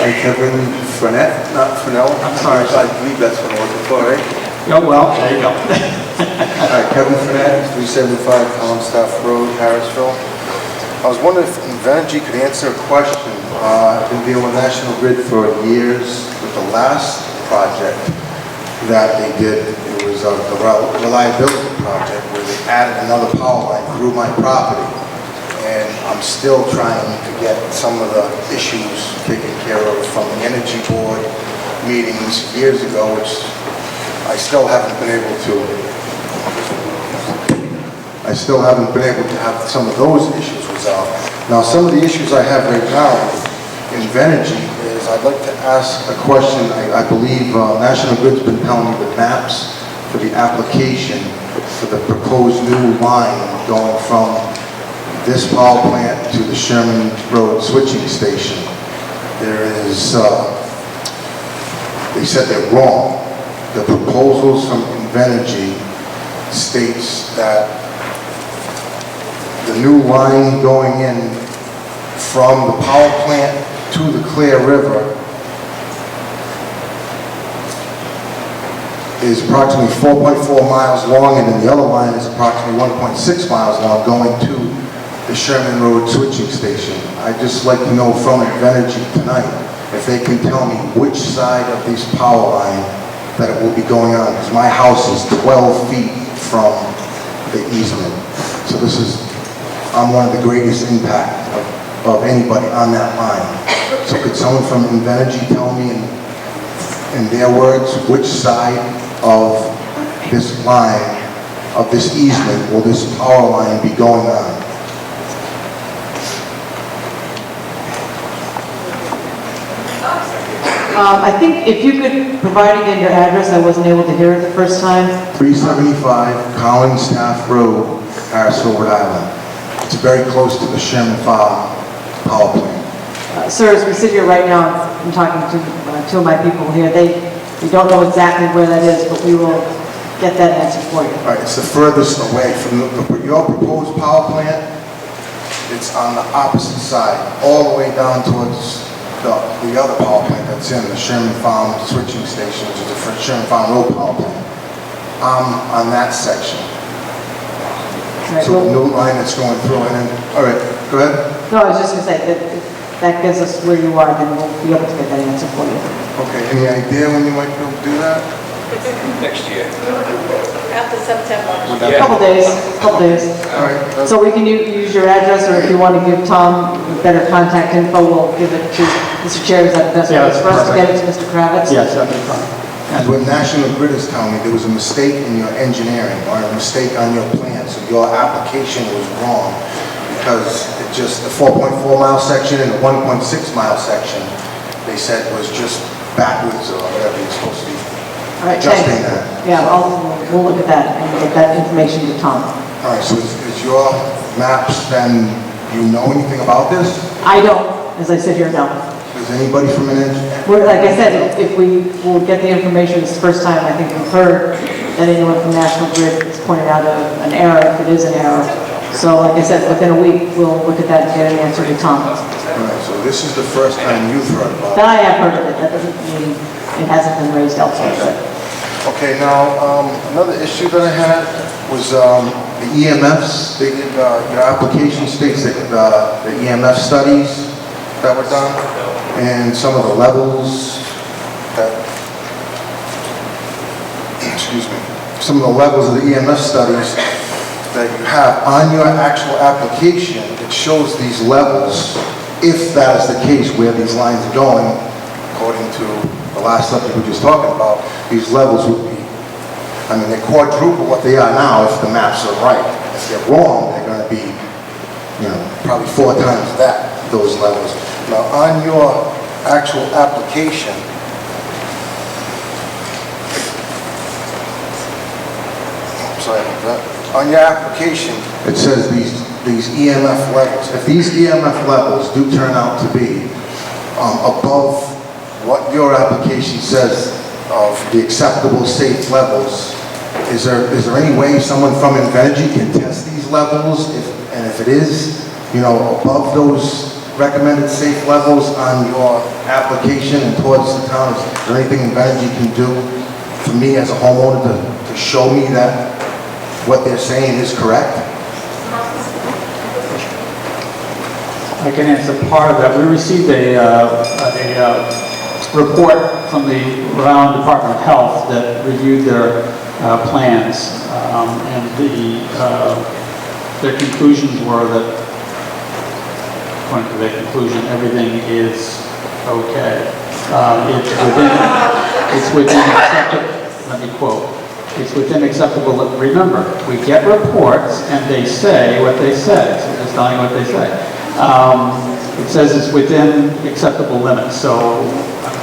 Hi, Kevin Frenette, not Frenelle. I'm sorry. I believe that's what I'm looking for, right? Oh, well, there you go. Hi, Kevin Frenette, 375 Collinstaff Road, Harrisville. I was wondering if Invenergy could answer a question. I've been dealing with National Grid for years with the last project that they did. It was the reliability project where they added another power line through my property. And I'm still trying to get some of the issues taken care of from the Energy Board meetings years ago, which I still haven't been able to have some of those issues resolved. Now, some of the issues I have right now in Invenergy is I'd like to ask a question. I believe National Grid's been telling me the maps for the application for the proposed new line going from this power plant to the Sherman Road switching station. There is, they said they're wrong. The proposals from Invenergy states that the new line going in from the power plant to the Clear River is approximately 4.4 miles long, and then the other line is approximately 1.6 miles long going to the Sherman Road switching station. I'd just like to know from Invenergy tonight if they can tell me which side of this power line that it will be going on, because my house is 12 feet from the easement. So this is, I'm one of the greatest impact of anybody on that line. So could someone from Invenergy tell me in their words which side of this line, of this easement, will this power line be going on? I think if you could provide again your address, I wasn't able to hear it the first time. 375 Collinstaff Road, Harrisville, Rhode Island. It's very close to the Sherman Farm power plant. Sir, as we sit here right now, I'm talking to two of my people here. We don't know exactly where that is, but we will get that answer for you. All right, it's the furthest away from your proposed power plant. It's on the opposite side, all the way down towards the other power plant that's in the Sherman Farm switching station, which is the Sherman Farm Road power plant. I'm on that section. Right, So the new line that's going through, and then, all right, go ahead. No, I was just going to say that if that gives us where you are, then we'll be able to get that answer for you. Okay, any idea when you might be able to do that? Next year. After September. A couple days. All right. So we can use your address, or if you want to give Tom better contact info, we'll give it to Mr. Chair. Is that the best way Yeah, that's for us to get it perfect. to Mr. Kravitz? Yes, that'd be fine. And what National Grid is telling me, there was a mistake in your engineering or a mistake on your plan, so your application was wrong because it just, the 4.4 mile section and the 1.6 mile section, they said was just backwards or whatever you're supposed to be All right, adjusting thanks. that. Yeah, we'll look at that and get that information to Tom. All right, so is your maps then, do you know anything about this? I don't, as I sit here now. Is anybody from an engineer? Like I said, if we will get the information, it's the first time I think we've heard that anyone from National Grid has pointed out an error, if it is an error. So like I said, within a week, we'll look at that and get an answer to Tom. All right, so this is the first time you've heard about That it. I have heard of it, that doesn't mean it hasn't been raised elsewhere. Okay, now, another issue that I had was the EMFs. They did, your application states that the EMF studies that were done and some of the levels that, excuse me, some of the levels of the EMF studies that you have on your actual application. It shows these levels, if that is the case, where these lines are going, according to the last subject we were just talking about, these levels would be, I mean, they're quadruple what they are now if the maps are right. If they're wrong, they're going to be, you know, probably 4 times that, those levels. Now, on your actual application, sorry about that. On your application, it says these EMF levels. If these EMF levels do turn out to be above what your application says of the acceptable safe levels, is there any way someone from Invenergy can test these levels? And if it is, you know, above those recommended safe levels on your application and towards the town? Is there anything Invenergy can do for me as a homeowner to show me that what they're saying is correct? I can answer part of that. We received a report from the Rhode Island Department of Health that reviewed their plans, and their conclusions were that, according to their conclusion, everything is okay. It's within acceptable, let me quote, it's within acceptable, remember, we get reports and they say what they say, so just telling you what they say. It says it's within acceptable limits, so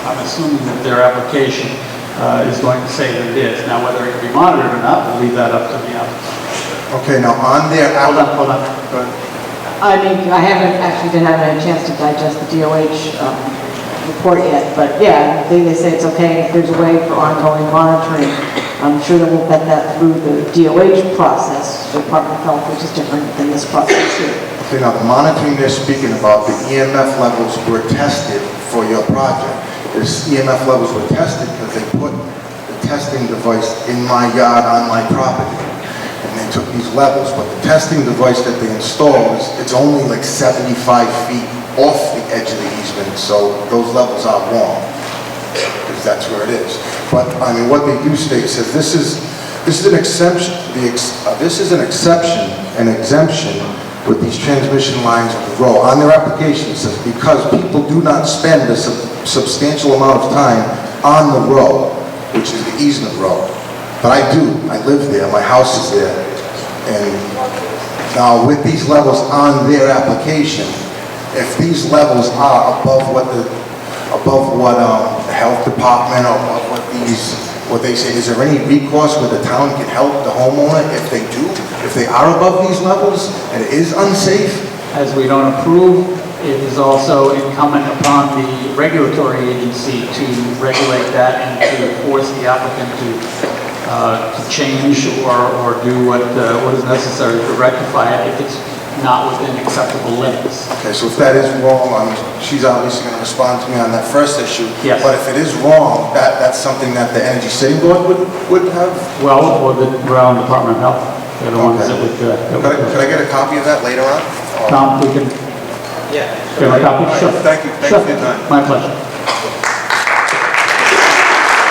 I'm assuming that their application is going to say that it is. Now, whether it can be monitored or not, we'll leave that up to the applicant. Okay, now on their... Hold on. Go ahead. I mean, I haven't had a chance to digest the DOH report yet, but yeah, they say it's okay if there's a way for ongoing monitoring. I'm sure that we'll vet that through the DOH process, the Department of Health, which is different than this process here. Okay, now the monitoring they're speaking about, the EMF levels were tested for your project. This EMF levels were tested because they put the testing device in my yard on my property. And they took these levels, but the testing device that they installed, it's only like 75 feet off the edge of the easement, so those levels are wrong, because that's where it is. But, I mean, what they do state says this is an exemption, this is an exception, an exemption with these transmission lines of the road. On their application, it says, because people do not spend a substantial amount of time on the road, which is the easement road. But I do, I live there, my house is there. And now with these levels on their application, if these levels are above what the health department or what they say, is there any recourse where the town can help the homeowner if they do? If they are above these levels and it is unsafe? As we don't approve, it is also incumbent upon the regulatory agency to regulate that and to force the applicant to change or do what is necessary to rectify it if it's not within acceptable limits. Okay, so if that is wrong, she's obviously going to respond to me on that first issue. Yes. But if it is wrong, that's something that the Energy City Board would have? Well, or the Rhode Island Department of Health, they're the ones that would... Could I get a copy of that later on? Tom, we can... Yeah. Give a copy? Sure. Thank you. Thank you for your time. My pleasure.